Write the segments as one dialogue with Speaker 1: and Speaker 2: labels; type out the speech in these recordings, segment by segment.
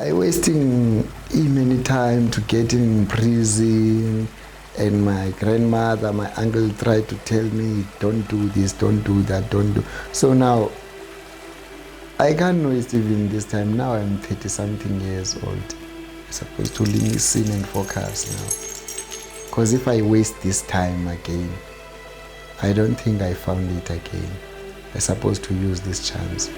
Speaker 1: I wasting many time to get in prison, and my grandmother, my uncle tried to tell me, don't do this, don't do that, don't do. So now, I can't waste even this time. Now I'm 30-something years old. I'm supposed to listen and focus now. Because if I waste this time again, I don't think I found it again. I'm supposed to use this chance.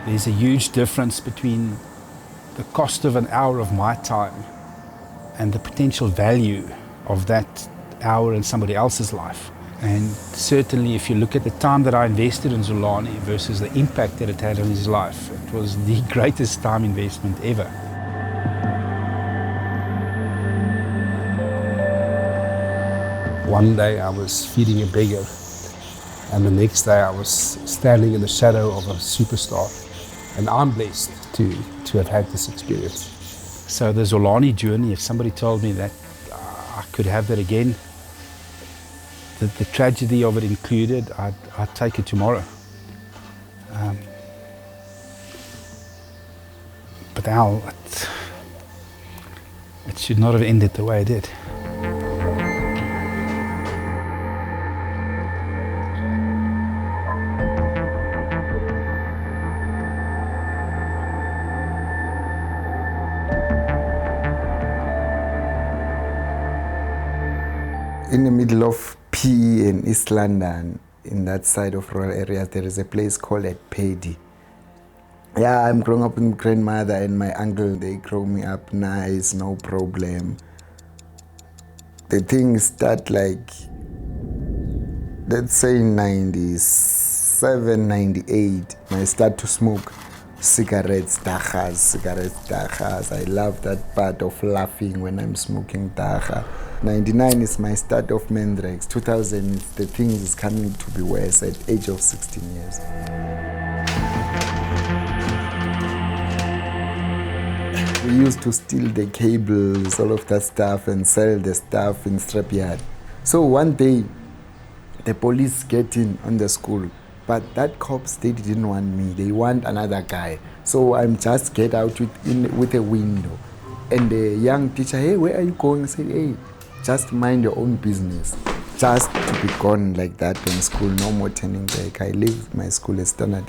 Speaker 2: There's a huge difference between the cost of an hour of my time and the potential value of that hour in somebody else's life. And certainly if you look at the time that I invested in Xolani versus the impact that it had on his life, it was the greatest time investment ever.
Speaker 3: One day I was feeding a beggar, and the next day I was standing in the shadow of a superstar. And I'm blessed to have had this experience.
Speaker 2: So the Xolani journey, if somebody told me that I could have that again, the tragedy of it included, I'd take it tomorrow. But now, it should not have ended the way it did.
Speaker 1: In the middle of PE in East London, in that side of rural areas, there is a place called Paddy. Yeah, I'm growing up with my grandmother and my uncle. They grow me up nice, no problem. The thing start like, let's say 97, 98, I start to smoke cigarettes, dachas. I love that part of laughing when I'm smoking dacha. 99 is my start of Mendrex. 2000, the thing is coming to be worse at age of 16 years. We used to steal the cables, all of that stuff, and sell the stuff in scrapyard. So one day, the police get in on the school, but that cops, they didn't want me. They want another guy. So I'm just get out with a window. And the young teacher, hey, where are you going? I said, hey, just mind your own business. Just to be gone like that in school, no more turning back. I leave my school at standard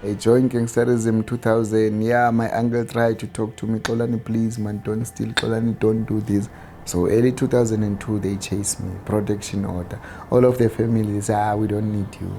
Speaker 1: 8. I joined gangsterism 2000. Yeah, my uncle tried to talk to me, Xolani, please, man, don't steal, Xolani, don't do this. So early 2002, they chased me, protection order. All of the families, we don't need you.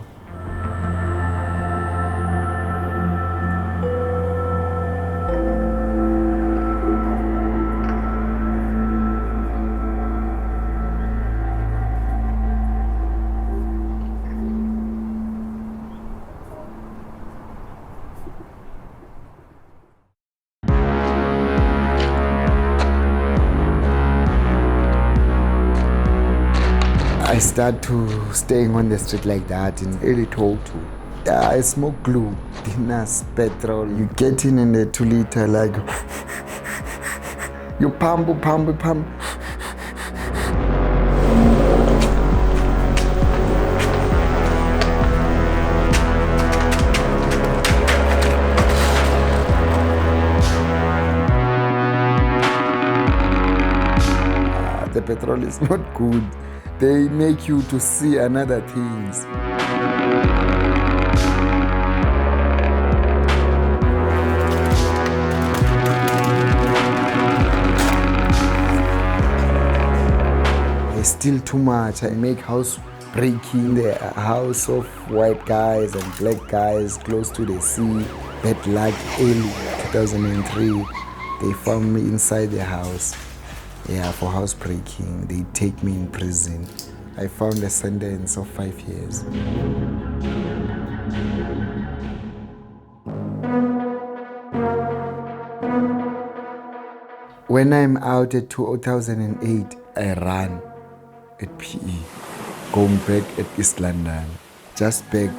Speaker 1: I start to staying on the street like that in early 2002. I smoke glue, dinners, petrol. You get in the 2 liter like, you pump. the petrol is not good. They make you to see another things. I steal too much. I make house breaking, the house of white guys and black guys close to the sea. Bad luck, early 2003, they found me inside the house. Yeah, for house breaking. They take me in prison. I found a sentence of 5 years. When I'm out at 2008, I run at PE, going back at East London, just back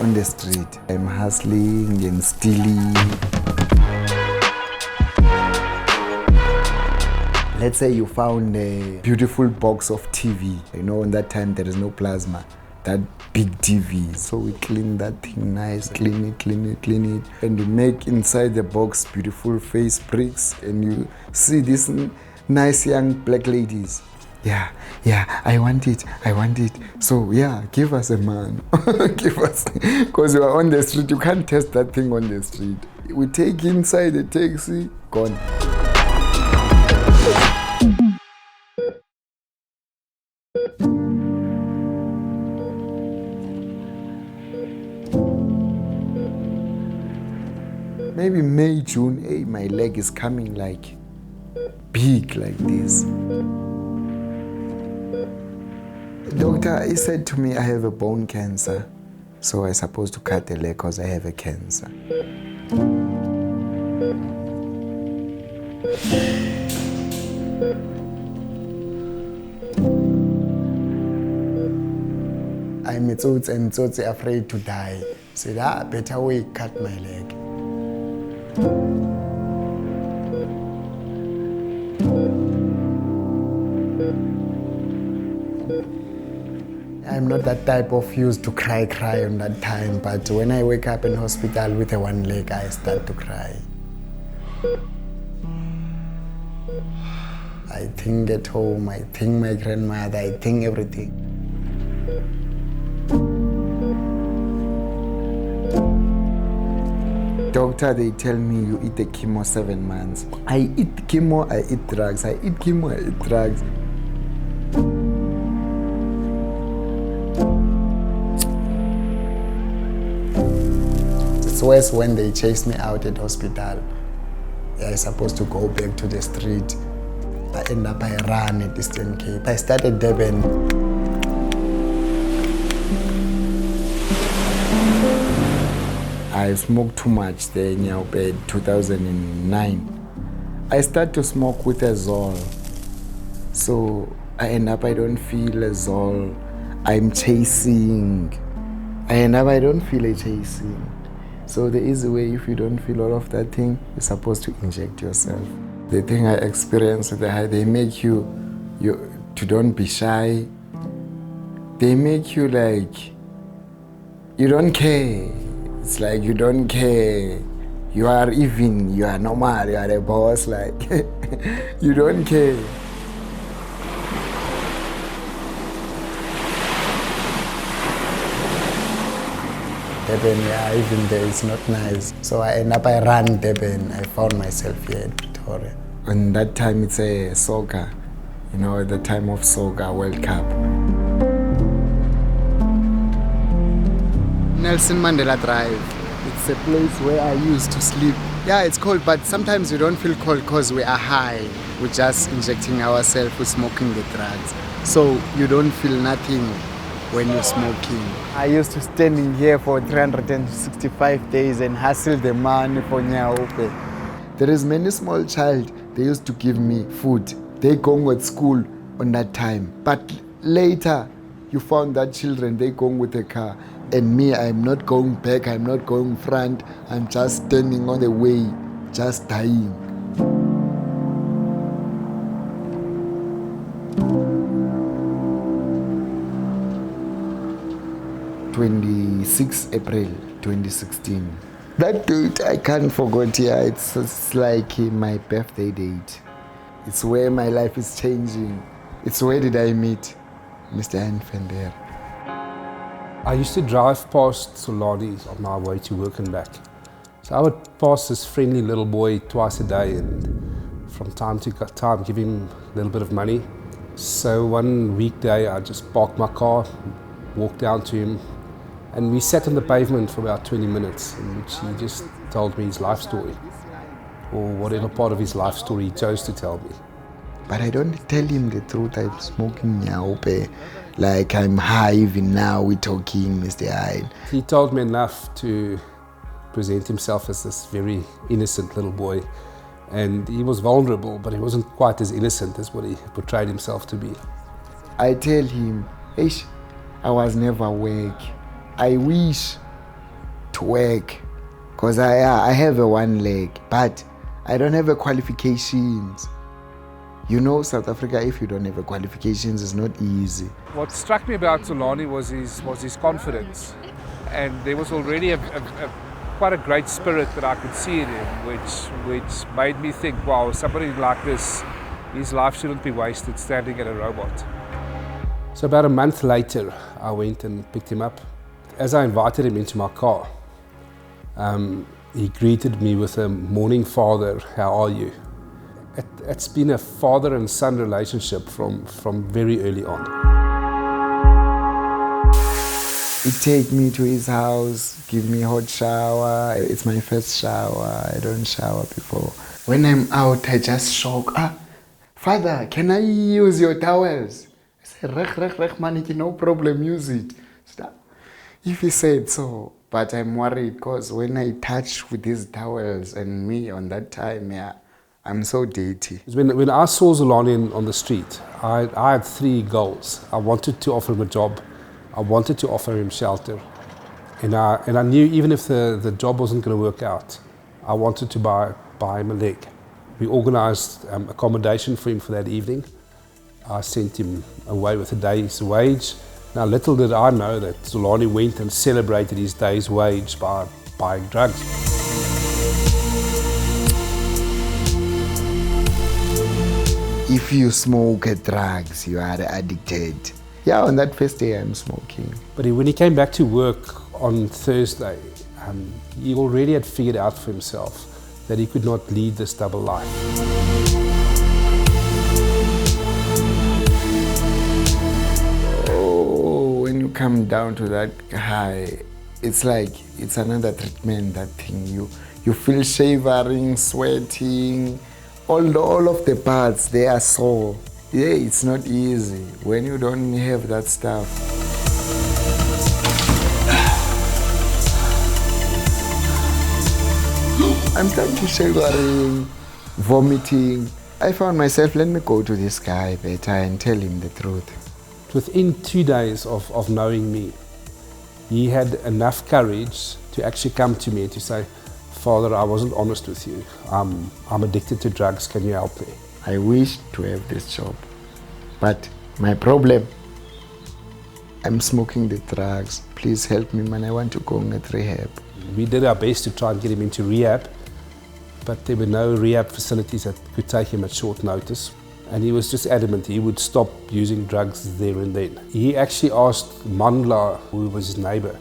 Speaker 1: on the street. I'm hustling and stealing. Let's say you found a beautiful box of TV. You know, in that time there is no plasma. That big TV. So we clean that thing nice, clean it. And you make inside the box beautiful face bricks. And you see these nice young black ladies. Yeah, I want it. So yeah, give us a man. Give us. Because you are on the street, you can't test that thing on the street. We take inside the taxi, gone. Maybe May, June, hey, my leg is coming like big like this. The doctor, he said to me, I have a bone cancer. So I'm supposed to cut the leg because I have a cancer. I'm afraid to die. Said, better way cut my leg. I'm not that type of used to cry on that time, but when I wake up in hospital with a one leg, I start to cry. I think at home, I think my grandmother, I think everything. Doctor, they tell me you eat the chemo 7 months. I eat chemo, I eat drugs. I eat chemo, I eat drugs. It's worse when they chase me out at hospital. I'm supposed to go back to the street. I end up, I run at Eastern Cape. I started Durban. I smoked too much there in Nyaupe 2009. I start to smoke with a Zol. So I end up, I don't feel a Zol. I'm chasing. I end up, I don't feel a chasing. So the easy way, if you don't feel all of that thing, you're supposed to inject yourself. The thing I experienced with the high, they make you to don't be shy. They make you like, you don't care. It's like you don't care. You are even, you are normal, you are a boss, like, you don't care. Durban, yeah, even there it's not nice. So I end up, I ran Durban. I found myself here in Pretoria. And that time it's a soccer, you know, the time of soccer, World Cup. Nelson Mandela Drive. It's a place where I used to sleep. Yeah, it's cold, but sometimes we don't feel cold because we are high. We're just injecting ourselves with smoking the drugs. So you don't feel nothing when you're smoking. I used to standing here for 365 days and hustle the money for Nyaupe. There is many small child, they used to give me food. They going at school on that time. But later, you found that children, they going with a car. And me, I'm not going back, I'm not going front. I'm just standing on the way, just dying. 26 April 2016. That date I can't forget. Yeah, it's like my birthday date. It's where my life is changing. It's where did I meet Mr. Anfender.
Speaker 3: I used to drive past Xolani on my way to work and back. So I would pass this friendly little boy twice a day and from time to time give him a little bit of money. So one weekday I just parked my car, walked down to him, and we sat on the pavement for about 20 minutes in which he just told me his life story, or whatever part of his life story he chose to tell me.
Speaker 1: But I don't tell him the truth. I'm smoking nyaupe. Like I'm high even now, we're talking, Mr. Hyde.
Speaker 3: He told me enough to present himself as this very innocent little boy. And he was vulnerable, but he wasn't quite as innocent as what he portrayed himself to be.
Speaker 1: I tell him, Ish, I was never awake. I wish to work, because I have a one leg, but I don't have a qualifications. You know, South Africa, if you don't have a qualifications, it's not easy.
Speaker 4: What struck me about Xolani was his confidence, and there was already quite a great spirit that I could see in him, which made me think, wow, somebody like this, his life shouldn't be wasted standing at a robot.
Speaker 3: So about a month later, I went and picked him up. As I invited him into my car, he greeted me with a "Morning, father, how are you?" It's been a father and son relationship from very early on.
Speaker 1: He take me to his house, give me a hot shower. It's my first shower. I don't shower before. When I'm out, I just shock. Father, can I use your towels? I say, rech, maniki, no problem, use it. If he said so, but I'm worried because when I touch with these towels and me on that time, yeah, I'm so dirty.
Speaker 3: When I saw Xolani on the street, I had three goals. I wanted to offer him a job. I wanted to offer him shelter. And I knew even if the job wasn't going to work out, I wanted to buy him a leg. We organized accommodation for him for that evening. I sent him away with a day's wage. Now, little did I know that Xolani went and celebrated his day's wage by buying drugs.
Speaker 1: If you smoke drugs, you are addicted. Yeah, on that first day I'm smoking.
Speaker 3: But when he came back to work on Thursday, he already had figured out for himself that he could not lead this double life.
Speaker 1: Oh, when you come down to that high, it's like it's another treatment, that thing. You feel shivering, sweating, all of the parts, they are sore. Yeah, it's not easy when you don't have that stuff. I'm starting to shivering, vomiting. I found myself, let me go to this guy better and tell him the truth.
Speaker 3: Within 2 days of knowing me, he had enough courage to actually come to me and to say, "Father, I wasn't honest with you. I'm addicted to drugs. Can you help me?"
Speaker 1: I wish to have this job, but my problem, I'm smoking the drugs. Please help me, man. I want to go at rehab.
Speaker 3: We did our best to try and get him into rehab, but there were no rehab facilities that could take him at short notice. And he was just adamant he would stop using drugs there and then. He actually asked Mandla, who was his neighbor,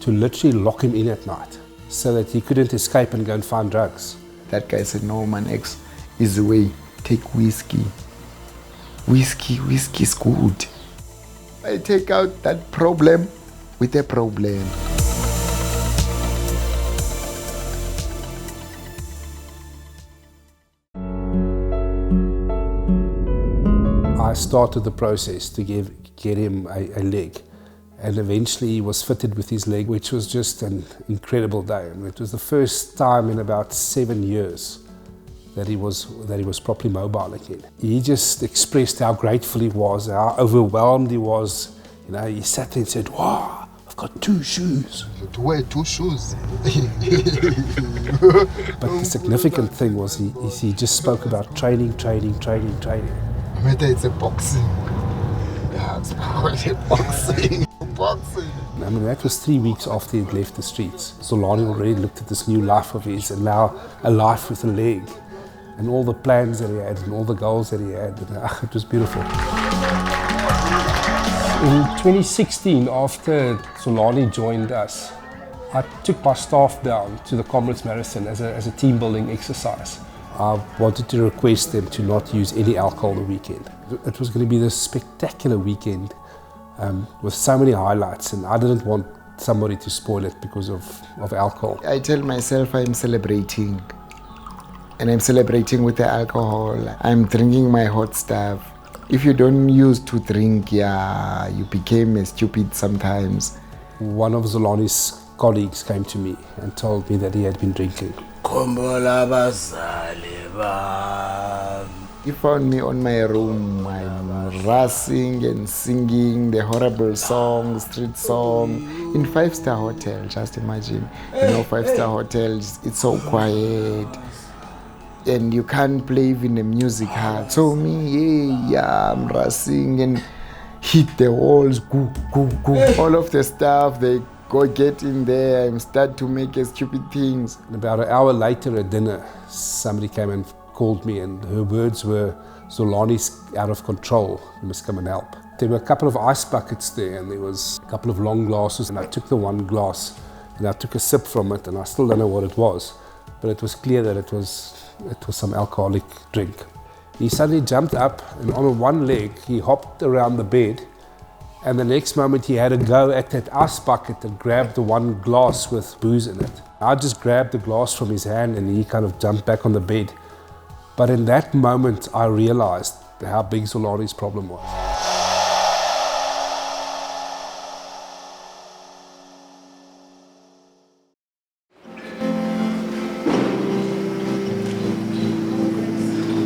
Speaker 3: to literally lock him in at night so that he couldn't escape and go and find drugs.
Speaker 1: That guy said, "No, man, X is the way. Take whiskey. Whiskey is good." I take out that problem with a problem.
Speaker 3: I started the process to get him a leg, and eventually he was fitted with his leg, which was just an incredible day. And it was the first time in about 7 years that he was properly mobile again. He just expressed how grateful he was, how overwhelmed he was. You know, he sat there and said, "Wow, I've got 2 shoes."
Speaker 1: To wear 2 shoes.
Speaker 3: But the significant thing was he just spoke about training.
Speaker 1: It's a boxing. Yeah, it's boxing.
Speaker 3: I mean, that was 3 weeks after he'd left the streets. Xolani already looked at this new life of his, and now a life with a leg. and all the plans that he had and all the goals that he had. And, it was beautiful.
Speaker 5: In 2016, after Xolani joined us, I took my staff down to the Comrades Marathon as a team building exercise.
Speaker 3: I wanted to request them to not use any alcohol the weekend. It was going to be this spectacular weekend with so many highlights, and I didn't want somebody to spoil it because of alcohol.
Speaker 1: I tell myself I'm celebrating, and I'm celebrating with the alcohol. I'm drinking my hot stuff. If you don't used to drink, yeah, you became stupid sometimes.
Speaker 3: One of Xolani's colleagues came to me and told me that he had been drinking.
Speaker 1: He found me on my room. I'm racing and singing the horrible song, street song, in 5-star hotel. Just imagine, 5-star hotels, it's so quiet. And you can't play even the music hard. So me, yeah, I'm racing and hit the walls, go. All of the stuff, they go get in there and start to make stupid things.
Speaker 3: And about an hour later at dinner, somebody came and called me, and her words were, "Xolani's out of control, you must come and help." There were a couple of ice buckets there, and there was a couple of long glasses, and I took the one glass and I took a sip from it, and I still don't know what it was, but it was clear that it was some alcoholic drink. He suddenly jumped up, and on one leg he hopped around the bed, and the next moment he had a go at that ice bucket and grabbed the one glass with booze in it. I just grabbed the glass from his hand and he kind of jumped back on the bed. But in that moment I realized how big Xolani's problem was.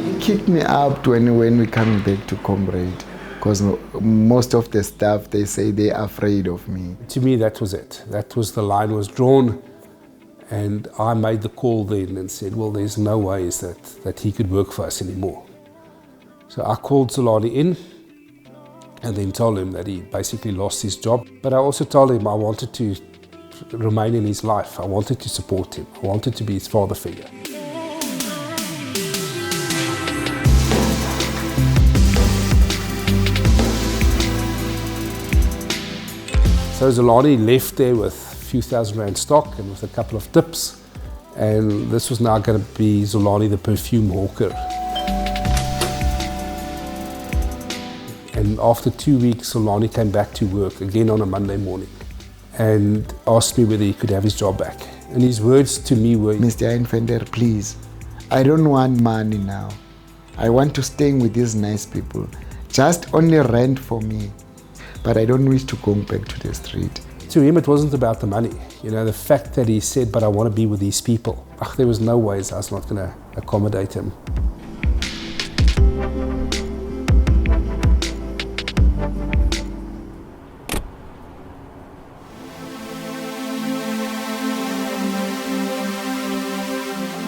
Speaker 1: It kicked me up when we coming back to Comrade, because most of the staff, they say they're afraid of me.
Speaker 3: To me, that was it. That was the line was drawn, and I made the call then and said, well, there's no ways that he could work for us anymore. So I called Xolani in and then told him that he basically lost his job. But I also told him I wanted to remain in his life. I wanted to support him. I wanted to be his father figure. So Xolani left there with a few thousand rand stock and with a couple of tips, and this was now going to be Xolani the perfume hawker. And after 2 weeks, Xolani came back to work again on a Monday morning and asked me whether he could have his job back. And his words to me were,
Speaker 1: "Mr. Einfender, please, I don't want money now. I want to stay with these nice people. Just only rent for me. But I don't wish to go back to the street."
Speaker 3: To him, it wasn't about the money. You know, the fact that he said, but I want to be with these people. There was no ways I was not going to accommodate him.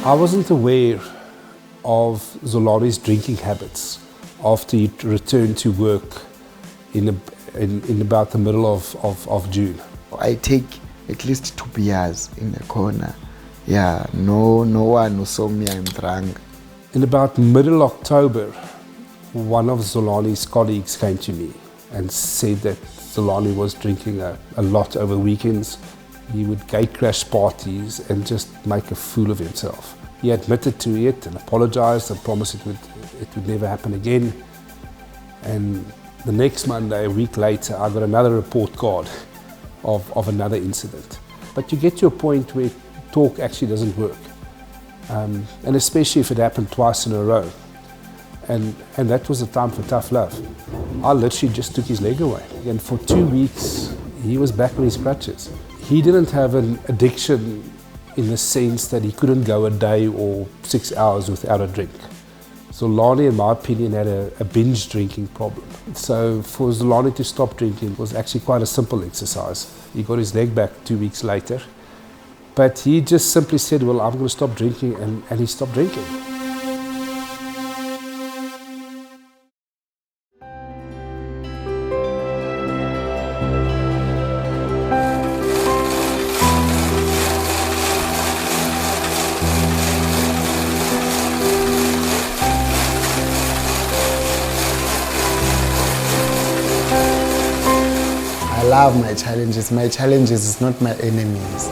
Speaker 3: I wasn't aware of Xolani's drinking habits after he returned to work in about the middle of June.
Speaker 1: I take at least 2 beers in the corner. Yeah, no one who saw me, I'm drunk.
Speaker 3: In about middle October, one of Xolani's colleagues came to me and said that Xolani was drinking a lot over weekends. He would gate crash parties and just make a fool of himself. He admitted to it and apologized and promised it would never happen again. And the next Monday, a week later, I got another report card of another incident. But you get to a point where talk actually doesn't work. And especially if it happened twice in a row. And that was the time for tough love. I literally just took his leg away. And for 2 weeks, he was back on his crutches. He didn't have an addiction in the sense that he couldn't go a day or 6 hours without a drink. Xolani, in my opinion, had a binge drinking problem. So for Xolani to stop drinking was actually quite a simple exercise. He got his leg back 2 weeks later. But he just simply said, well, I'm going to stop drinking, and he stopped drinking.
Speaker 1: love my challenges. My challenges is not my enemies.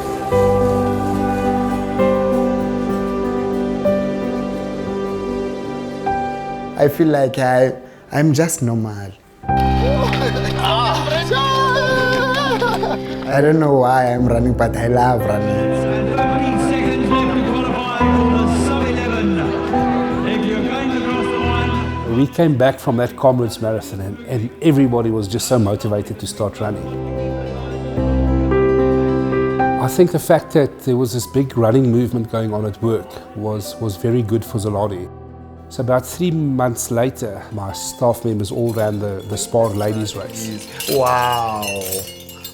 Speaker 1: I feel like I'm just normal. I don't know why I'm running, but I love running.
Speaker 6: 15 seconds left to qualify for the sub-11. If you're going to cross the line.
Speaker 3: We came back from that Comrades Marathon and everybody was just so motivated to start running. I think the fact that there was this big running movement going on at work was very good for Xolani. So about 3 months later, my staff members all ran the Spar ladies race.
Speaker 1: Wow.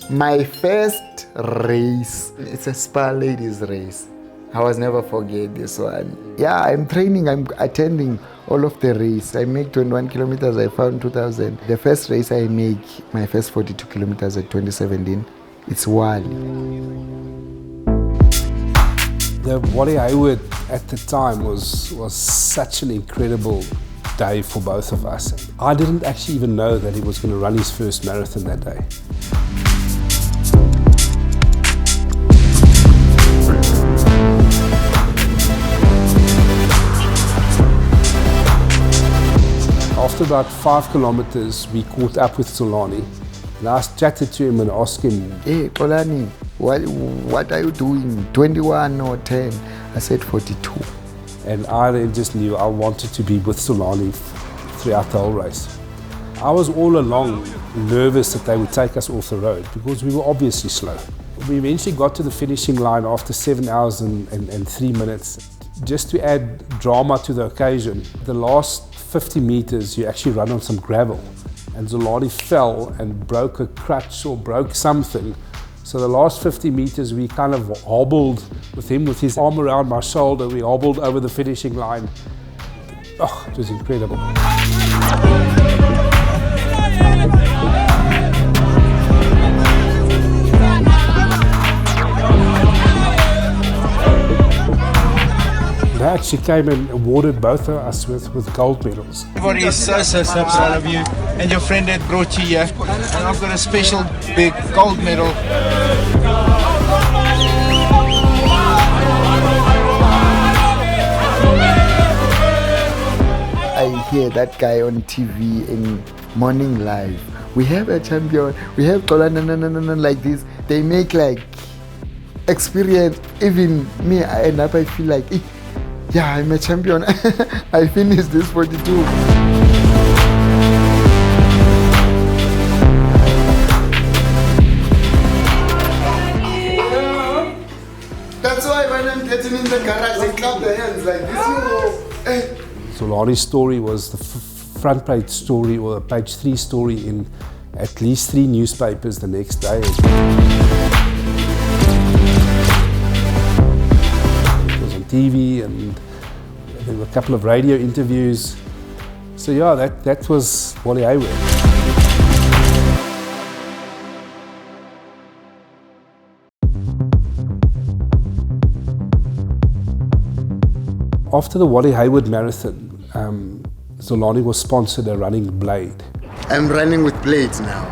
Speaker 1: My first race, it's a Spar ladies race. I was never forget this one. Yeah, I'm training, I'm attending all of the race. I make 21 kilometers, I found 2000. The first race I make, my first 42 kilometers at 2017, it's Wally.
Speaker 3: The Wally Hayward at the time was such an incredible day for both of us. I didn't actually even know that he was going to run his first marathon that day. After about 5 kilometers, we caught up with Xolani. And I chatted to him and asked him,
Speaker 1: Hey, Xolani, what are you doing? 21 or 10? I said 42.
Speaker 3: and I then just knew I wanted to be with Xolani throughout the whole race. I was all along nervous that they would take us off the road because we were obviously slow. We eventually got to the finishing line after 7 hours and 3 minutes. Just to add drama to the occasion, the last 50 meters you actually run on some gravel, and Xolani fell and broke a crutch or broke something. So the last 50 meters we kind of hobbled with him with his arm around my shoulder. We hobbled over the finishing line. Oh, it was incredible. They actually came and awarded both of us with gold medals.
Speaker 7: Everybody is so proud of you, and your friend that brought you here. And I've got a special big gold medal.
Speaker 1: I hear that guy on TV in Morning Live. We have a champion, we have Xolani, like this. They make like experience. Even me, I end up, I feel like, yeah, I'm a champion. I finished this 42. That's why when I'm getting in the garage, I clap the hands like this.
Speaker 3: Xolani's story was the front page story or a page 3 story in at least 3 newspapers the next day. It was on TV and there were a couple of radio interviews. So yeah, that was Wally Hayward. After the Wally Hayward Marathon, Xolani was sponsored a running blade.
Speaker 1: I'm running with blades now.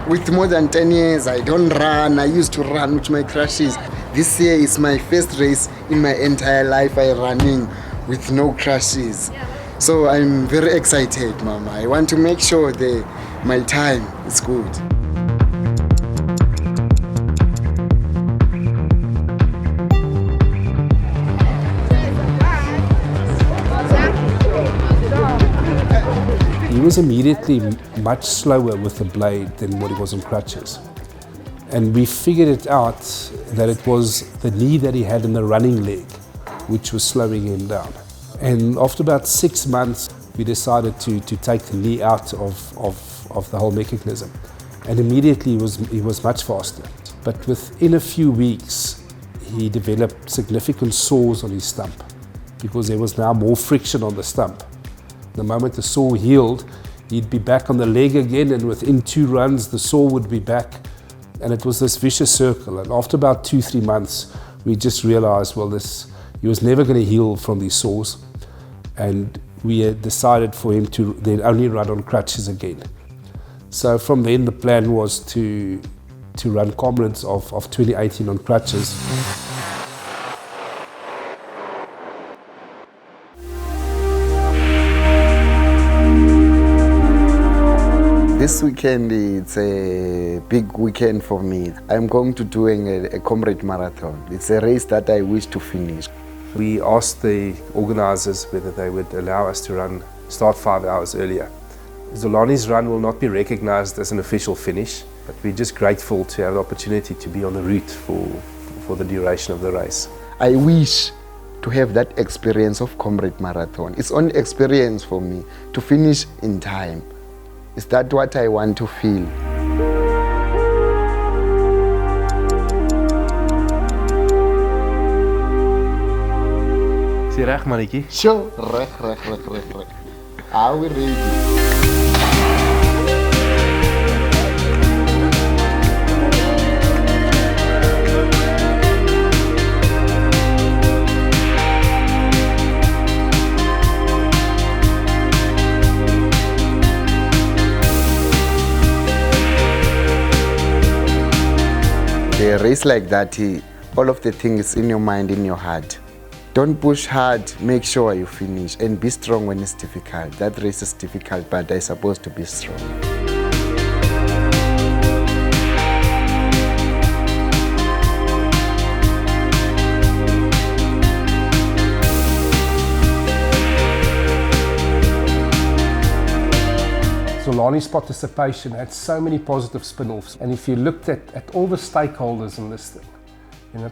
Speaker 1: With more than 10 years, I don't run. I used to run with my crashes. This year is my first race in my entire life I'm running with no crashes. So I'm very excited, Mama. I want to make sure that my time is good.
Speaker 3: He was immediately much slower with the blade than what he was on crutches. And we figured it out that it was the knee that he had in the running leg which was slowing him down. And after about 6 months, we decided to take the knee out of the whole mechanism. And immediately he was much faster. But within a few weeks, he developed significant sores on his stump because there was now more friction on the stump. The moment the sore healed, he'd be back on the leg again, and within 2 runs, the sore would be back. And it was this vicious circle. And after about 2-3 months, we just realized, well, he was never going to heal from these sores. And we had decided for him to then only run on crutches again. So from then the plan was to run Comrades of 2018 on crutches.
Speaker 1: This weekend, it's a big weekend for me. I'm going to do a Comrade Marathon. It's a race that I wish to finish.
Speaker 3: We asked the organisers whether they would allow us to start 5 hours earlier. Xolani's run will not be recognised as an official finish, but we're just grateful to have the opportunity to be on the route for the duration of the race.
Speaker 1: I wish to have that experience of Comrade Marathon. It's only experience for me to finish in time. Is that what I want to feel?
Speaker 8: Is jy reg, mannetjie?
Speaker 1: Sure, reg. Are we ready? A race like that, all of the things in your mind, in your heart. Don't push hard, make sure you finish, and be strong when it's difficult. That race is difficult, but I'm supposed to be strong.
Speaker 5: Xolani's participation had so many positive spin-offs, and if you looked at all the stakeholders in this thing,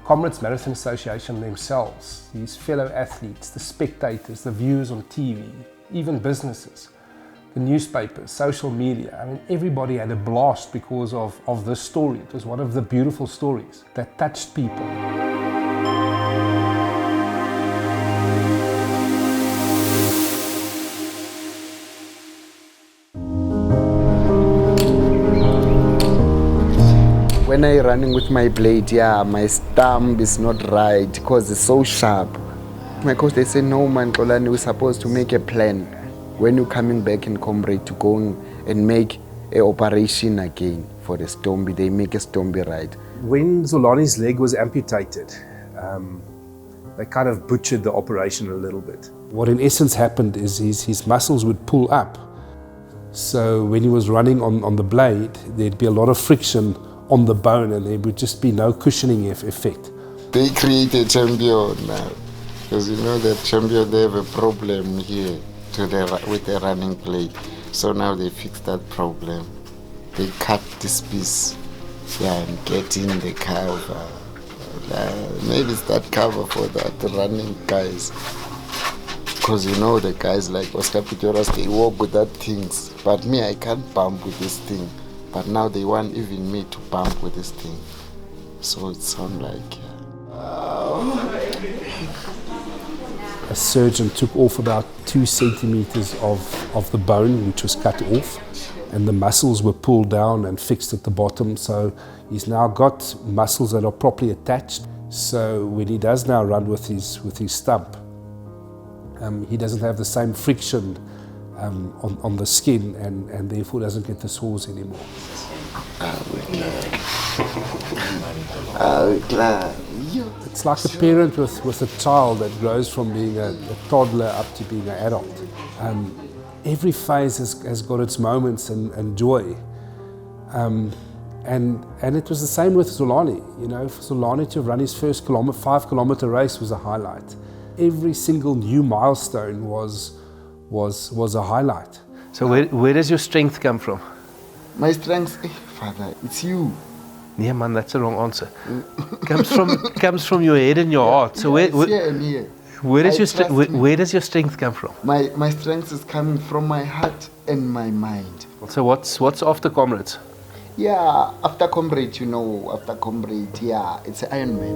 Speaker 5: Comrades Marathon Association themselves, these fellow athletes, the spectators, the viewers on TV, even businesses, the newspapers, social media, I mean, everybody had a blast because of this story. It was one of the beautiful stories that touched people.
Speaker 1: When I'm running with my blade, my stump is not right because it's so sharp. My coach, they say, no man, Xolani, we're supposed to make a plan when you're coming back in Comrade to go and make an operation again for the Stomby. They make a Stomby right.
Speaker 3: When Xolani's leg was amputated, they kind of butchered the operation a little bit. What in essence happened is his muscles would pull up. So when he was running on the blade, there'd be a lot of friction on the bone and there would just be no cushioning effect.
Speaker 1: They create a champion now, because you know that champion, they have a problem here with the running blade. So now they fix that problem. They cut this piece and get in the cover. Maybe it's that cover for the running guys. Because you know the guys like Oscar Pitoras, they walk with that things. But me, I can't bump with this thing. But now they want even me to bump with this thing. So it sounds like...
Speaker 3: A surgeon took off about 2 centimeters of the bone, which was cut off, and the muscles were pulled down and fixed at the bottom. So he's now got muscles that are properly attached. So when he does now run with his stump, he doesn't have the same friction on the skin and therefore doesn't get the sores anymore. It's like a parent with a child that grows from being a toddler up to being an adult. Every phase has got its moments and joy. And it was the same with Xolani. You know, for Xolani to run his first 5-kilometer race was a highlight. Every single new milestone was a highlight.
Speaker 8: So where does your strength come from?
Speaker 1: My strength, Father, it's you.
Speaker 8: Yeah, man, that's the wrong answer. comes from your head and your heart. So where does your strength come from?
Speaker 1: My strength is coming from my heart and my mind.
Speaker 8: So what's after Comrades?
Speaker 1: Yeah, after Comrade, it's Ironman.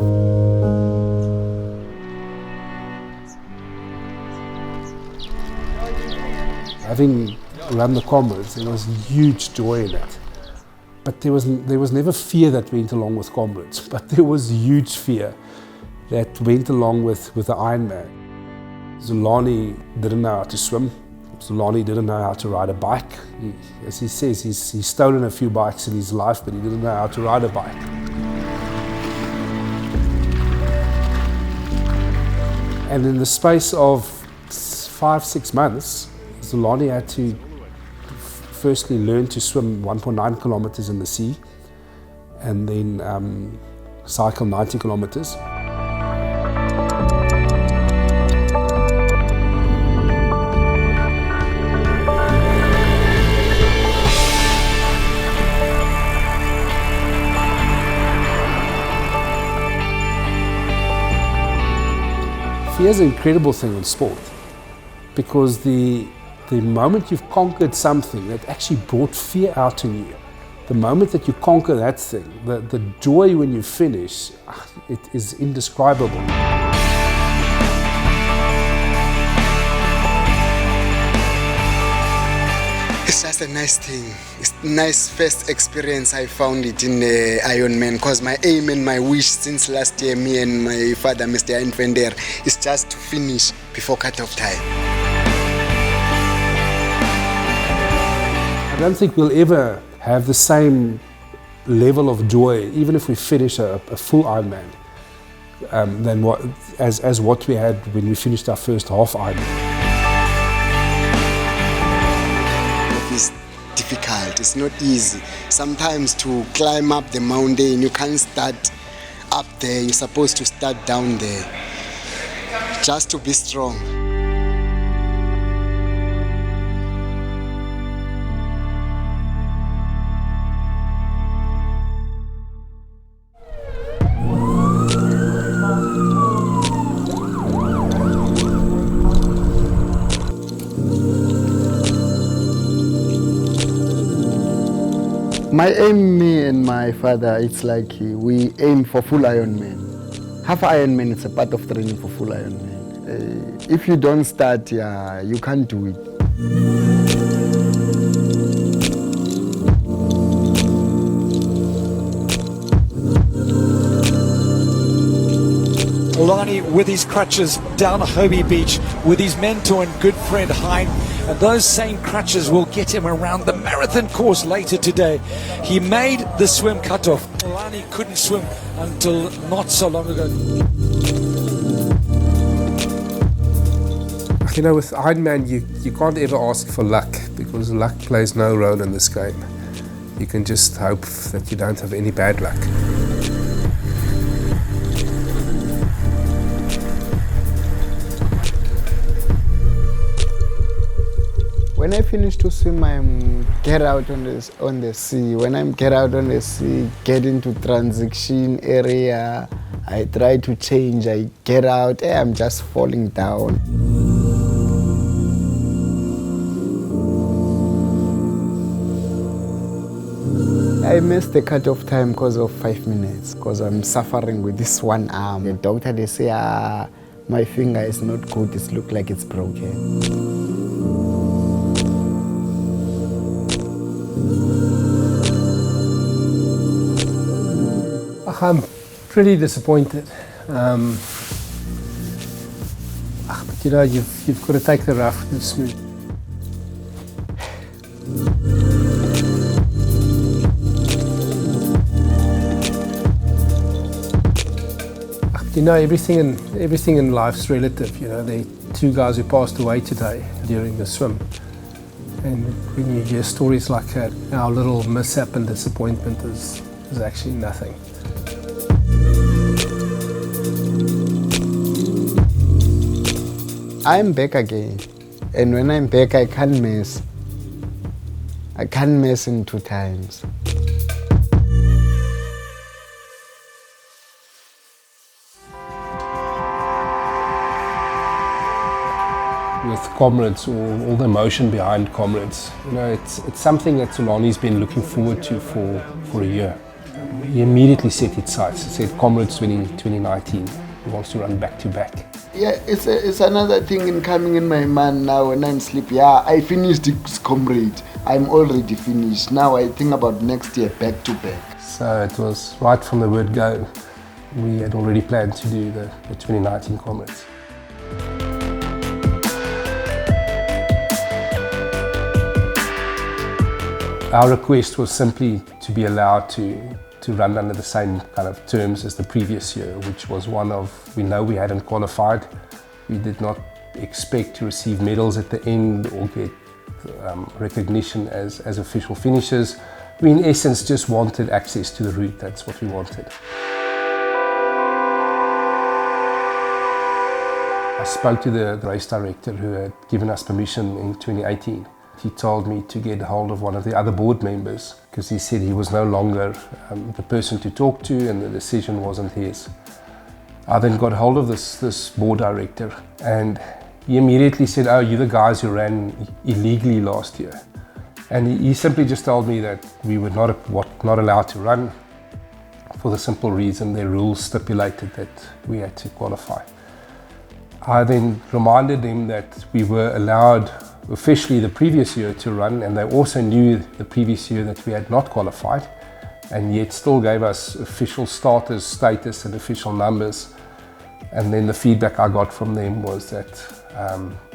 Speaker 3: Having run the Comrades, there was huge joy in it. But there was never fear that went along with Comrades, but there was huge fear that went along with the Ironman. Xolani didn't know how to swim. Xolani didn't know how to ride a bike. As he says, he's stolen a few bikes in his life, but he didn't know how to ride a bike. And in the space of 5-6 months, Xolani had to firstly learn to swim 1.9 kilometers in the sea, and then cycle 90 kilometers. Fear is an incredible thing in sport, because the moment you've conquered something that actually brought fear out in you, the moment that you conquer that thing, the joy when you finish, it is indescribable.
Speaker 1: It's just a nice thing. It's a nice first experience. I found it in the Ironman, because my aim and my wish since last year, me and my father, Mr. Infender, is just to finish before cut-off time.
Speaker 3: I don't think we'll ever have the same level of joy, even if we finish a full Ironman, than as what we had when we finished our first half Ironman.
Speaker 1: It's difficult, it's not easy. Sometimes to climb up the mountain, you can't start up there, you're supposed to start down there, just to be strong. My aim, me and my father, it's like we aim for full Ironman. Half Ironman is a part of training for full Ironman. If you don't start, you can't do it.
Speaker 9: Xolani with his crutches down Hobie Beach with his mentor and good friend Hein, and those same crutches will get him around the marathon course later today. He made the swim cutoff. Xolani couldn't swim until not so long ago.
Speaker 5: You know, with Ironman, you can't ever ask for luck, because luck plays no role in this game. You can just hope that you don't have any bad luck.
Speaker 1: When I finish to swim, I'm get out on the sea. When I'm get out on the sea, get into transition area, I try to change, I get out, I'm just falling down. I missed the cut-off time because of 5 minutes, because I'm suffering with this one arm. The doctor, they say, my finger is not good, it looks like it's broken.
Speaker 5: I'm pretty disappointed. But you know, you've got to take the rough with the smooth. You know, everything in life's relative. You know, there are 2 guys who passed away today during the swim. And when you hear stories like that, our little mishap and disappointment is actually nothing.
Speaker 1: I'm back again, and when I'm back, I can't miss. I can't miss in 2 times.
Speaker 3: With comrades, all the emotion behind comrades, you know, it's something that Xolani's been looking forward to for a year. He immediately set his sights. He said Comrades 2019. He wants to run back to back.
Speaker 1: Yeah, it's another thing in coming in my mind now when I'm sleeping. Yeah, I finished this comrade. I'm already finished. Now I think about next year, back to back.
Speaker 3: So it was right from the word go. We had already planned to do the 2019 Comrades.
Speaker 5: Our request was simply to be allowed to run under the same kind of terms as the previous year, which was one of, we know we hadn't qualified. We did not expect to receive medals at the end or get recognition as official finishers. We in essence just wanted access to the route, that's what we wanted. I spoke to the race director who had given us permission in 2018. He told me to get hold of one of the other board members because he said he was no longer the person to talk to and the decision wasn't his. I then got hold of this board director and he immediately said, "Oh, you're the guys who ran illegally last year." And he simply just told me that we were not allowed to run for the simple reason their rules stipulated that we had to qualify. I then reminded him that we were allowed officially the previous year to run, and they also knew the previous year that we had not qualified, and yet still gave us official starters status and official numbers. And then the feedback I got from them was that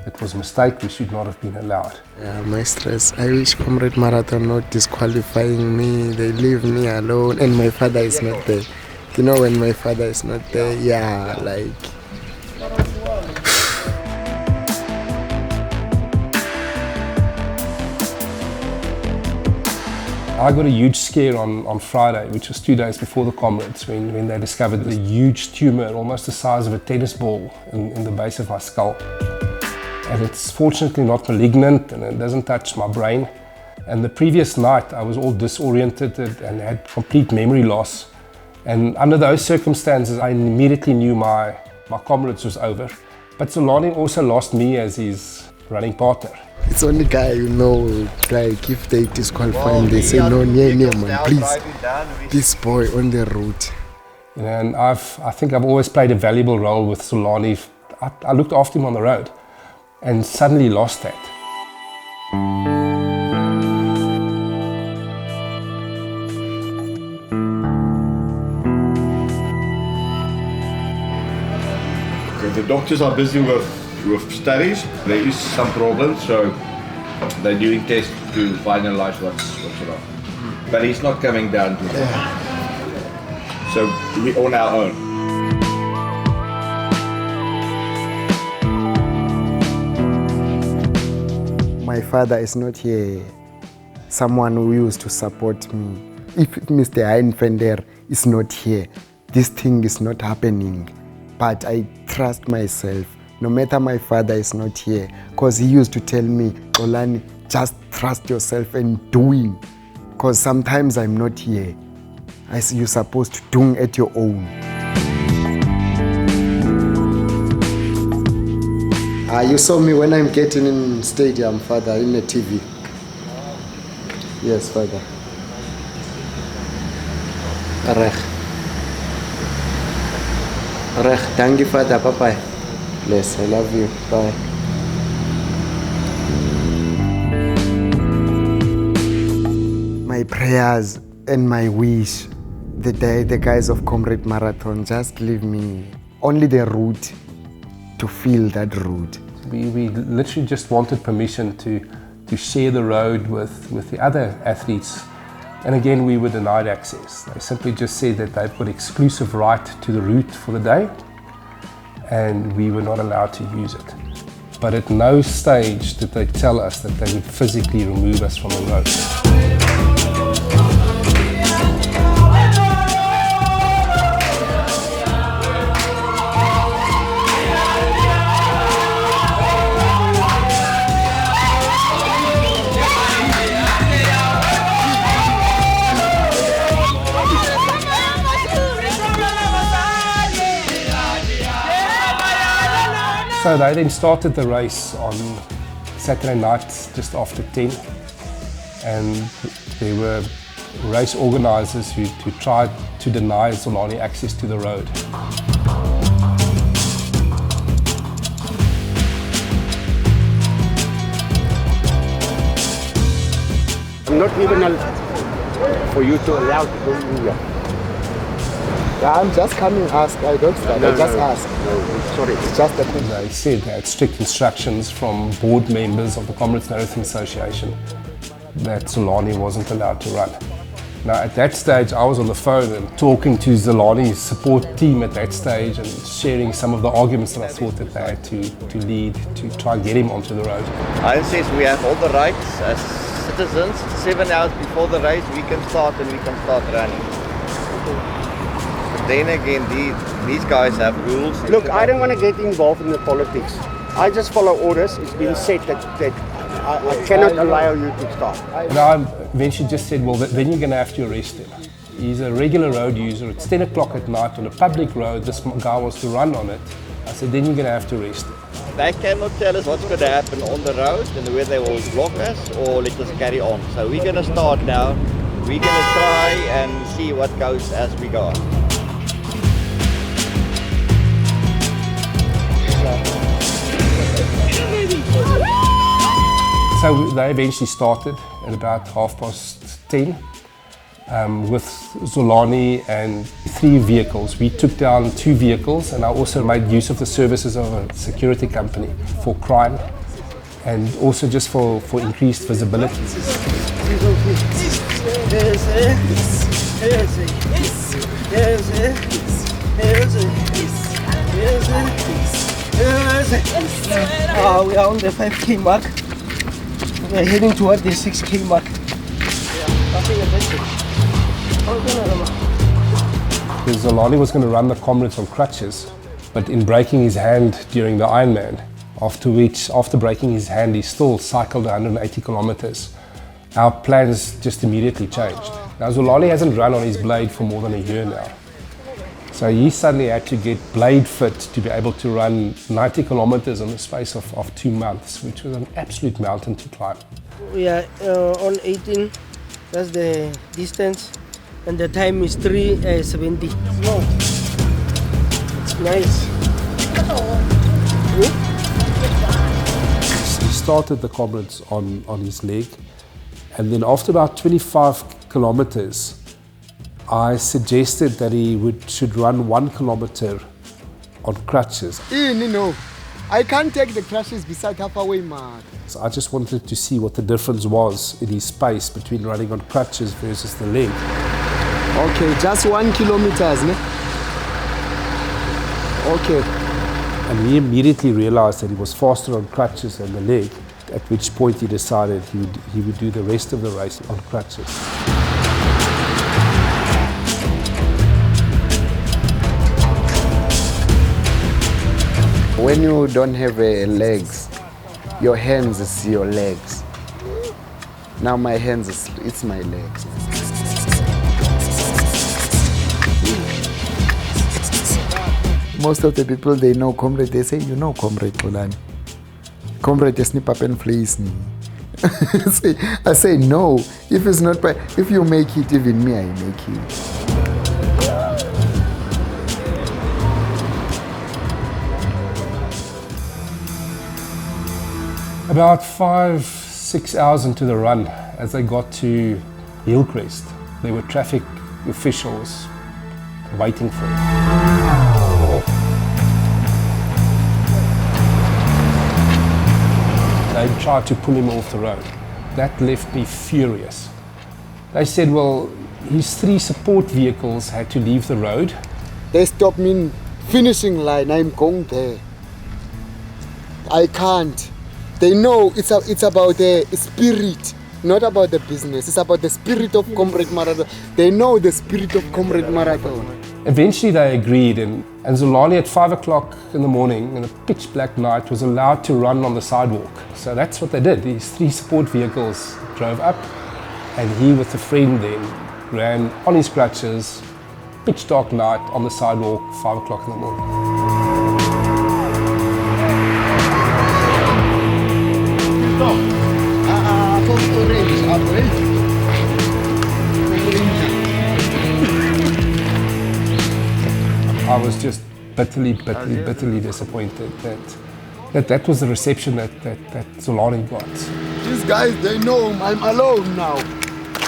Speaker 5: it was a mistake, we should not have been allowed.
Speaker 1: Yeah, my stress. I wish Comrade Marathon not disqualifying me, they leave me alone, and my father is not there. You know, when my father is not there, yeah, like...
Speaker 5: I got a huge scare on Friday, which was 2 days before the Comrades, when they discovered a huge tumour, almost the size of a tennis ball, in the base of my skull. And it's fortunately not malignant and it doesn't touch my brain. And the previous night I was all disoriented and had complete memory loss. And under those circumstances I immediately knew my Comrades was over. But Xolani also lost me as his running partner.
Speaker 1: It's only guy you know, like if they disqualify him, they say no, man, please, this boy on the route.
Speaker 5: And I think I've always played a valuable role with Xolani. I looked after him on the road and suddenly lost that.
Speaker 10: The doctors are busy with studies. There is some problems, so they're doing tests to finalize what's wrong. But he's not coming down to that. So we're on our own.
Speaker 1: My father is not here. Someone who used to support me. If Mr. Heinfender is not here, this thing is not happening. But I trust myself. No matter my father is not here, because he used to tell me, Xolani, just trust yourself and doing. Because sometimes I'm not here. You're supposed to do at your own. You saw me when I'm getting in stadium, father, in the TV. Yes, father. Rech, thank you, father. Bye-bye. Bless, I love you. Bye. My prayers and my wish, the guys of Comrade Marathon, just leave me only the route to feel that route.
Speaker 5: We literally just wanted permission to share the road with the other athletes. And again, we were denied access. They simply just said that they've got exclusive right to the route for the day, and we were not allowed to use it. But at no stage did they tell us that they would physically remove us from the road. So they then started the race on Saturday night just after 10, and there were race organisers who tried to deny Xolani access to the road.
Speaker 11: I'm not even for you to allow to go in here.
Speaker 1: Yeah, I'm just coming ask. I don't start. I just ask.
Speaker 11: No, sorry.
Speaker 1: It's just a thing.
Speaker 5: They said they had strict instructions from board members of the Comrades Marathon Association that Xolani wasn't allowed to run. Now at that stage I was on the phone and talking to Xolani's support team at that stage and sharing some of the arguments that I thought that they had to lead to try and get him onto the road.
Speaker 12: I says we have all the rights as citizens. 7 hours before the race we can start and we can start running. But then again these guys have rules.
Speaker 11: Look, I don't want to get involved in the politics. I just follow orders. It's been said that I cannot allow you to start.
Speaker 5: And I eventually just said, well, then you're going to have to arrest him. He's a regular road user. It's 10 o'clock at night on a public road. This guy wants to run on it. I said, then you're going to have to arrest him.
Speaker 12: They cannot tell us what's going to happen on the road and whether they will block us or let us carry on. So we're going to start now. We're going to try and see what goes as we go.
Speaker 5: So they eventually started at about 10:30 with Xolani and 3 vehicles. We took down 2 vehicles and I also made use of the services of a security company for crime and also just for increased visibility.
Speaker 13: We are on the 5K mark. We are heading toward the 6K mark.
Speaker 5: Xolani was going to run the Comrades on crutches, but in breaking his hand during the Ironman, after breaking his hand, he still cycled 180 kilometers. Our plans just immediately changed. Now Xolani hasn't run on his blade for more than a year now. So he suddenly had to get blade fit to be able to run 90 kilometers in the space of 2 months, which was an absolute mountain to climb.
Speaker 13: We are on 18, that's the distance, and the time is 3:70. No, it's nice.
Speaker 3: He started the Comrades on his leg, and then after about 25 kilometers, I suggested that he should run 1 kilometer on crutches.
Speaker 1: No, I can't take the crutches beside halfway mark.
Speaker 3: So I just wanted to see what the difference was in his pace between running on crutches versus the leg.
Speaker 1: Okay, just 1 kilometer, isn't it? Okay.
Speaker 3: And he immediately realized that he was faster on crutches than the leg, at which point he decided he would do the rest of the race on crutches.
Speaker 1: When you don't have legs, your hands is your legs. Now my hands it's my legs. Most of the people they know Comrade, they say, you know Comrade Xolani. Comrade is nip up and fleece me. I say no. If it's not, if you make it, even me, I make it.
Speaker 5: About 5-6 hours into the run, as they got to Hillcrest, there were traffic officials waiting for him. They tried to pull him off the road. That left me furious. They said, well, his 3 support vehicles had to leave the road.
Speaker 1: They stopped me in finishing line, I'm going there. I can't. They know it's about the spirit, not about the business. It's about the spirit of Comrade Marathon. They know the spirit of Comrade Marathon.
Speaker 5: Eventually they agreed, and Xolani at 5 o'clock in the morning, in a pitch black night, was allowed to run on the sidewalk. So that's what they did. These 3 support vehicles drove up, and he with a friend then ran on his crutches, pitch dark night, on the sidewalk, 5 o'clock in the morning. I was just bitterly disappointed that was the reception that Xolani got.
Speaker 1: These guys, they know I'm alone now.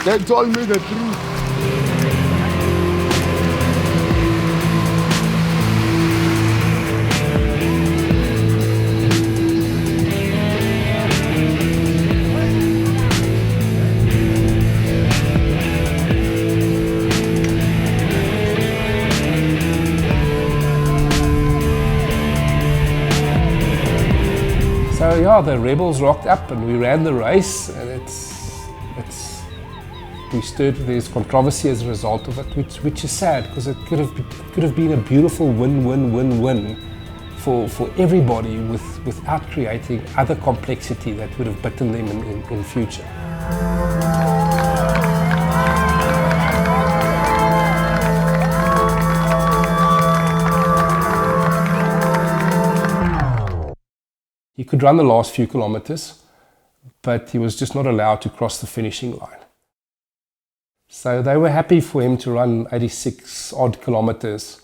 Speaker 1: They told me the truth.
Speaker 5: yeah, the rebels rocked up and we ran the race, and we stirred. There's controversy as a result of it, which is sad, because it could have been a beautiful win-win-win-win for everybody, without creating other complexity that would have bitten them in future. He could run the last few kilometers, but he was just not allowed to cross the finishing line. So they were happy for him to run 86 odd kilometers,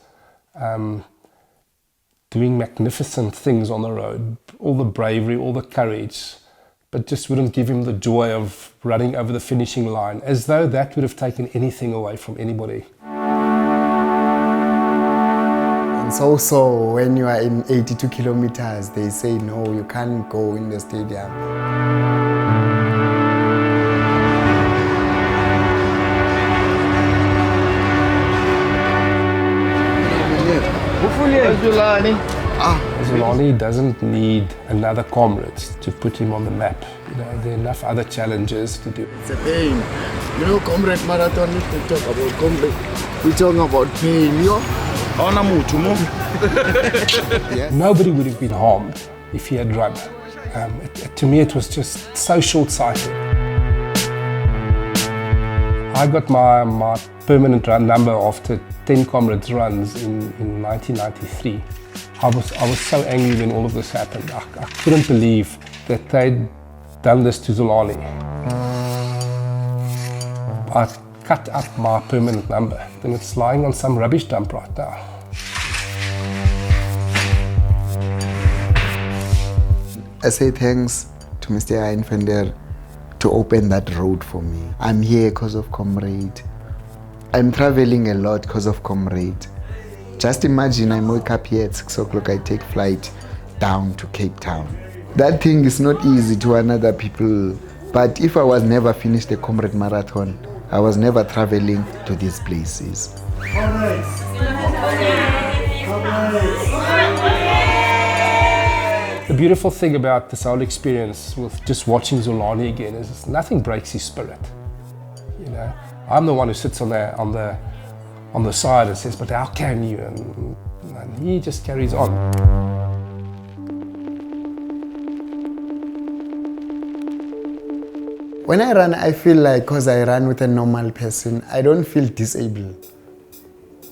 Speaker 5: doing magnificent things on the road, all the bravery, all the courage, but just wouldn't give him the joy of running over the finishing line, as though that would have taken anything away from anybody.
Speaker 1: It's also when you are in 82 kilometers, they say no, you can't go in the stadium.
Speaker 5: Xolani doesn't need another comrade to put him on the map. There are enough other challenges to do.
Speaker 1: It's a pain. You know, comrade marathon, if we talk about comrade, we talk about pain.
Speaker 5: Yes. Nobody would have been harmed if he had run. To me, it was just so short-sighted. I got my permanent run number after 10 comrades runs in 1993. I was so angry when all of this happened. I couldn't believe that they'd done this to Xolani. I cut up my permanent number, and it's lying on some rubbish dump right now.
Speaker 1: I say thanks to Mr. Einfender to open that road for me. I'm here because of Comrade. I'm traveling a lot because of Comrade. Just imagine I wake up here at 6 o'clock, I take flight down to Cape Town. That thing is not easy to another people, but if I was never finished the Comrade Marathon, I was never traveling to these places.
Speaker 5: The beautiful thing about this whole experience with just watching Xolani again is nothing breaks his spirit. You know, I'm the one who sits on the side and says, "But how can you?" And he just carries on.
Speaker 1: When I run, I feel like, because I run with a normal person, I don't feel disabled.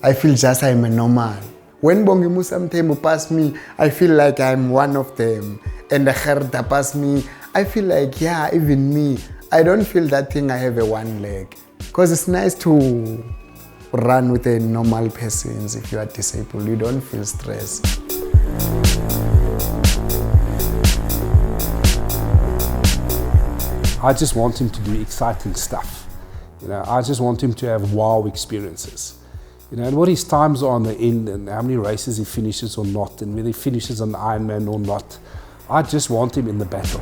Speaker 1: I feel just I'm a normal. When Bongi Musamtemu pass me, I feel like I'm one of them. And the Kherda pass me, I feel like, yeah, even me, I don't feel that thing I have a one leg. Because it's nice to run with a normal person. If you are disabled, you don't feel stress.
Speaker 3: I just want him to do exciting stuff. You know, I just want him to have wow experiences. You know, and what his times are on the end, and how many races he finishes or not, and whether he finishes on Ironman or not. I just want him in the battle.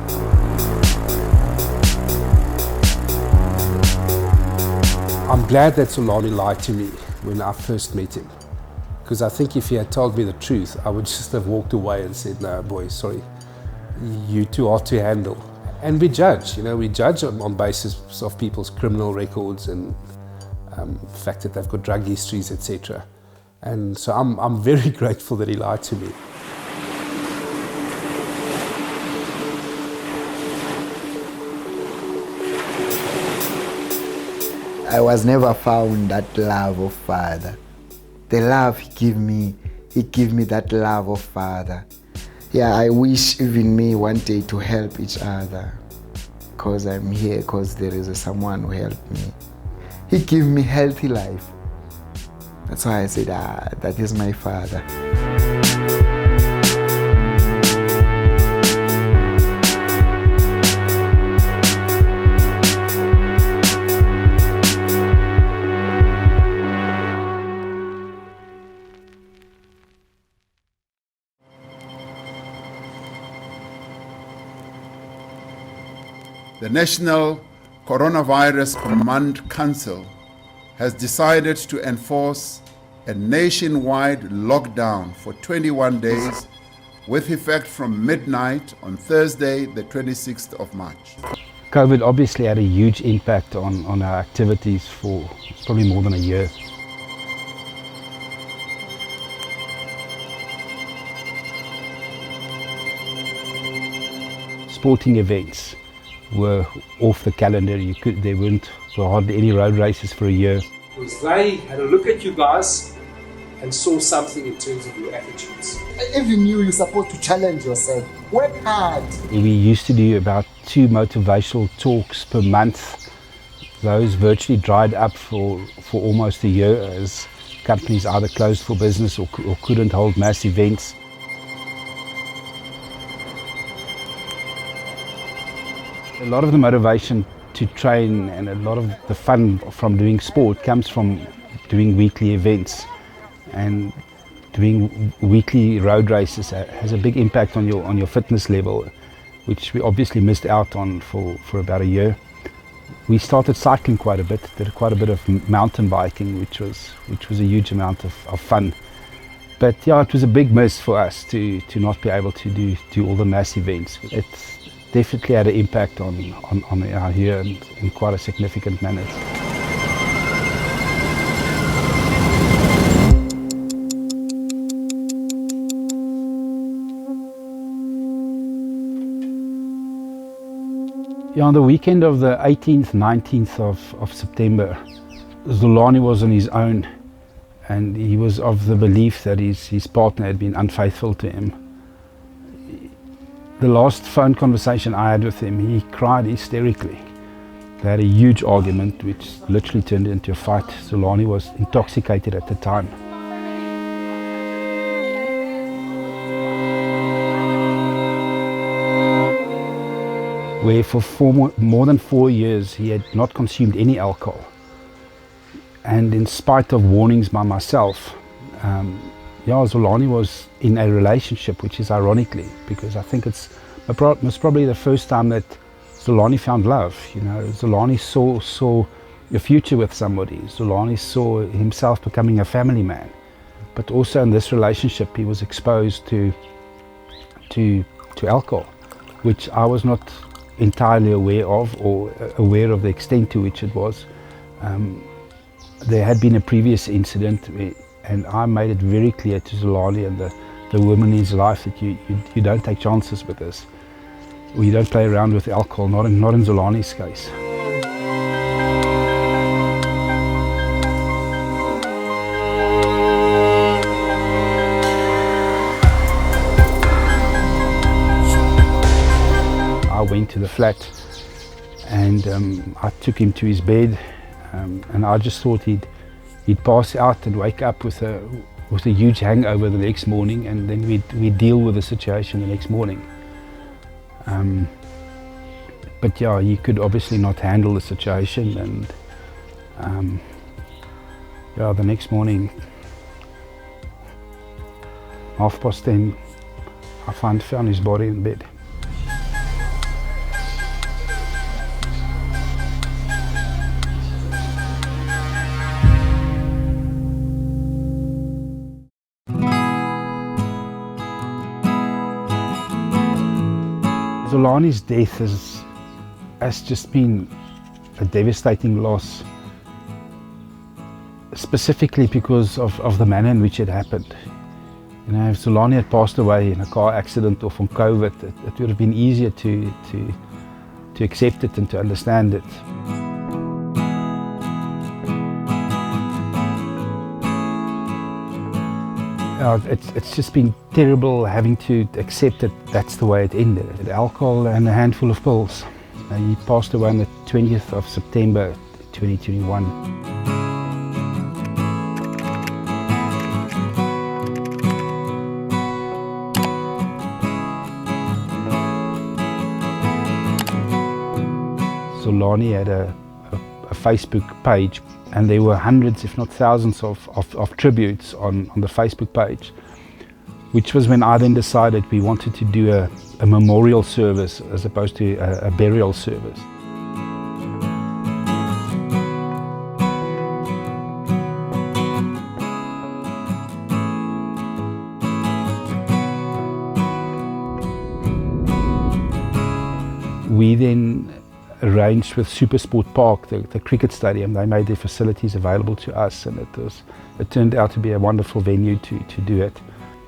Speaker 3: I'm glad that Xolani lied to me when I first met him. Because I think if he had told me the truth, I would just have walked away and said, "No, boy, sorry, you too hard to handle." And we judge, you know, we judge on basis of people's criminal records and the fact that they've got drug histories, etc. And so I'm very grateful that he lied to me.
Speaker 1: I was never found that love of Father. The love He gave me that love of Father. Yeah, I wish even me one day to help each other. Because I'm here, because there is someone who helped me. He gave me healthy life. That's why I said, that is my Father.
Speaker 14: The National Coronavirus Command Council has decided to enforce a nationwide lockdown for 21 days with effect from midnight on Thursday, the 26th of March.
Speaker 2: COVID obviously had a huge impact on our activities for probably more than a year. Sporting events were off the calendar. There were hardly any road races for a year.
Speaker 5: Because they had a look at you guys and saw something in terms of your attitudes.
Speaker 1: Even you're supposed to challenge yourself. Work hard.
Speaker 2: We used to do about 2 motivational talks per month. Those virtually dried up for almost a year as companies either closed for business or couldn't hold mass events. A lot of the motivation to train and a lot of the fun from doing sport comes from doing weekly events, and doing weekly road races has a big impact on your fitness level, which we obviously missed out on for about a year. We started cycling quite a bit, did quite a bit of mountain biking, which was a huge amount of fun. But yeah, it was a big miss for us to not be able to do all the mass events. It definitely had an impact on our year in quite a significant manner. Yeah, on the weekend of the 18th, 19th of September, Xolani was on his own, and he was of the belief that his partner had been unfaithful to him. The last phone conversation I had with him, he cried hysterically. They had a huge argument which literally turned into a fight. Xolani was intoxicated at the time. Where for more than 4 years he had not consumed any alcohol. And in spite of warnings by myself, Xolani was in a relationship, which is ironically, because I think it was probably the first time that Xolani found love. Xolani saw a future with somebody. Xolani saw himself becoming a family man. But also in this relationship, he was exposed to alcohol, which I was not entirely aware of, or aware of the extent to which it was. There had been a previous incident, and I made it very clear to Xolani and the women in his life that you don't take chances with this. Or you don't play around with alcohol, not in Xolani's case. I went to the flat and I took him to his bed, and I just thought he'd pass out and wake up with a huge hangover the next morning, and then we'd deal with the situation the next morning. But yeah, he could obviously not handle the situation, and the next morning, 10:30, I found his body in bed. Xolani's death has just been a devastating loss, specifically because of the manner in which it happened. If Xolani had passed away in a car accident or from COVID, it would have been easier to accept it and to understand it. It's just been terrible having to accept that that's the way it ended. Alcohol and a handful of pills. He passed away on the 20th of September 2021. Xolani had a Facebook page, and there were hundreds, if not thousands, of tributes on the Facebook page, which was when I then decided we wanted to do a memorial service as opposed to a burial service. we then arranged with Supersport Park, the cricket stadium. They made their facilities available to us, and it turned out to be a wonderful venue to do it.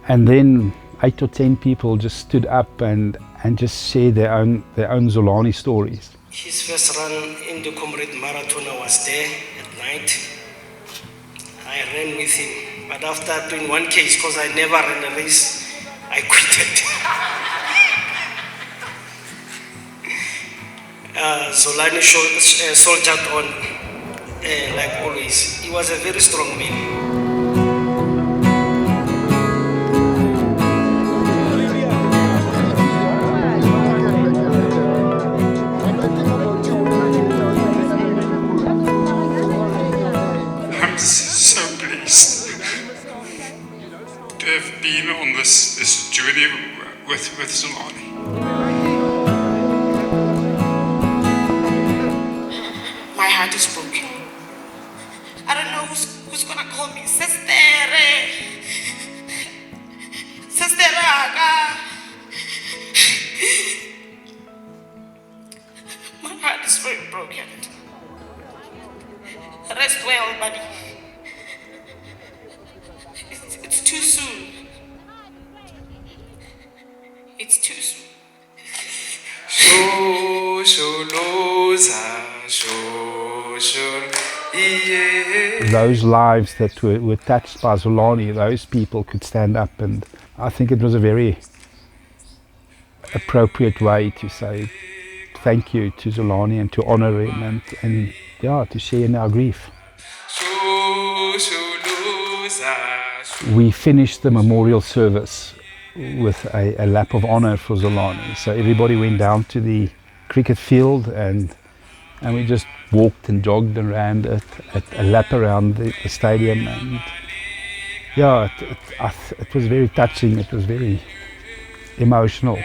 Speaker 2: And then 8 or 10 people just stood up and just shared their own Xolani stories.
Speaker 13: His first run in the Comrade Marathon, I was there at night. I ran with him, but after doing 1 case, because I never ran a race, I quit. Xolani soldiered on, like always. He was a very strong man.
Speaker 15: I'm so pleased to have been on this journey with Xolani.
Speaker 16: My heart is broken. I don't know who's gonna call me sister. Sister Raga. My heart is very broken. Rest well, buddy. It's too soon. It's too soon.
Speaker 2: Those lives that were touched by Xolani, those people could stand up, and I think it was a very appropriate way to say thank you to Xolani and to honor him and yeah, to share in our grief. We finished the memorial service with a lap of honor for Xolani. So everybody went down to the cricket field and we just walked and jogged and ran a lap around the stadium, and yeah, it was very touching, it was very emotional.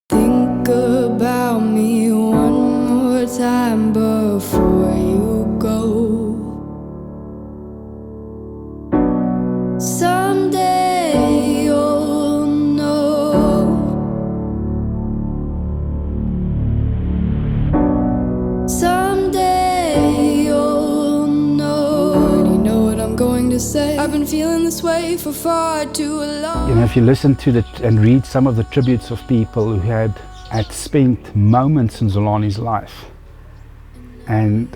Speaker 17: Think about me one more time before you go. Someday you'll know. Someday you'll know. Already know what I'm going to say. I've been feeling this way for far too long.
Speaker 2: You know, if you listen to and read some of the tributes of people who had spent moments in Xolani's life, and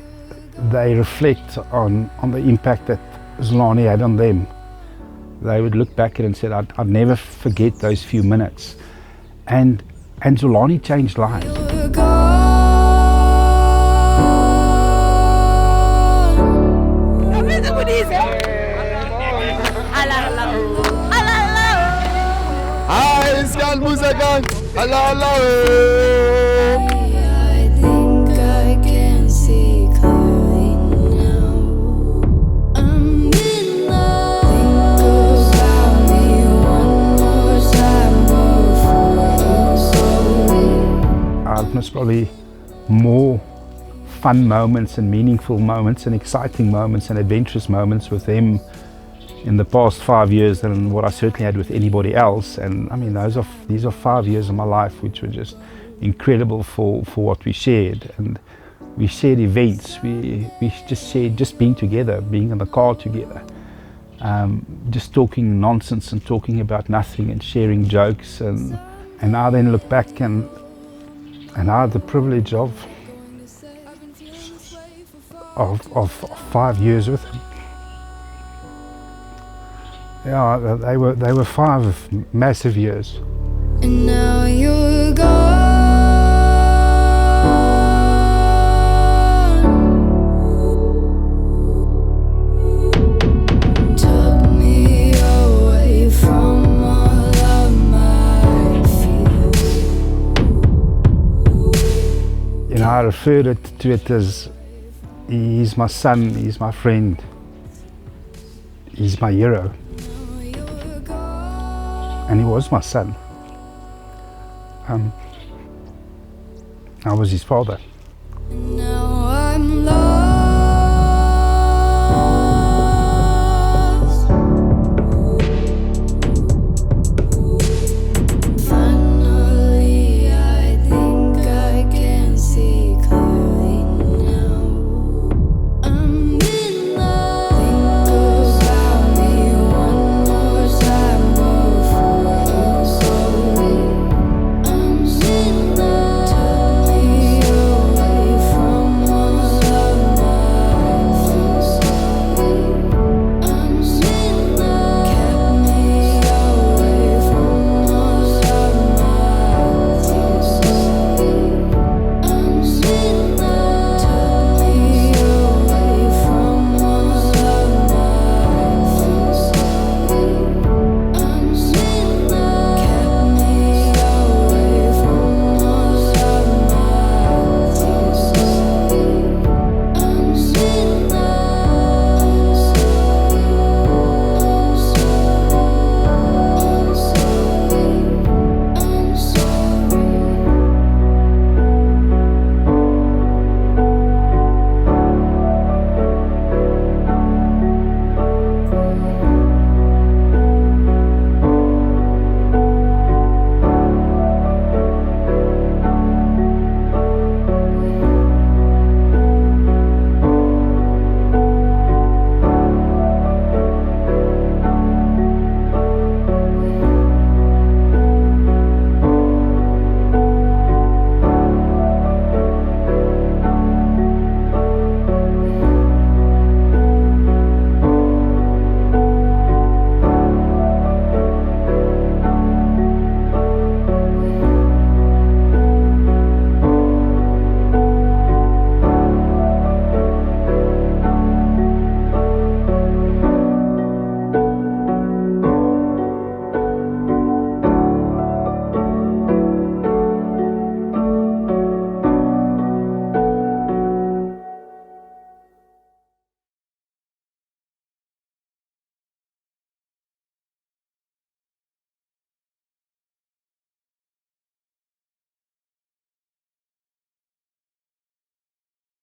Speaker 2: they reflect on the impact that Xolani had on them, they would look back at it and say, I'd never forget those few minutes. And Xolani changed lives.
Speaker 17: I think I can see clearly now. I'm in love. Think about me one more time before you go.
Speaker 2: I've missed probably more fun moments and meaningful moments and exciting moments and adventurous moments with them in the past 5 years than what I certainly had with anybody else. And I mean, these are 5 years of my life which were just incredible for what we shared. And we shared events, we just shared just being together, being in the car together, just talking nonsense and talking about nothing and sharing jokes. And I then look back and I had the privilege of 5 years with him. Yeah, they were 5 massive years.
Speaker 17: And now you're gone. Took me away from all of my fears.
Speaker 2: You know, I referred to it as he's my son, he's my friend, he's my hero. And he was my son. I was his father.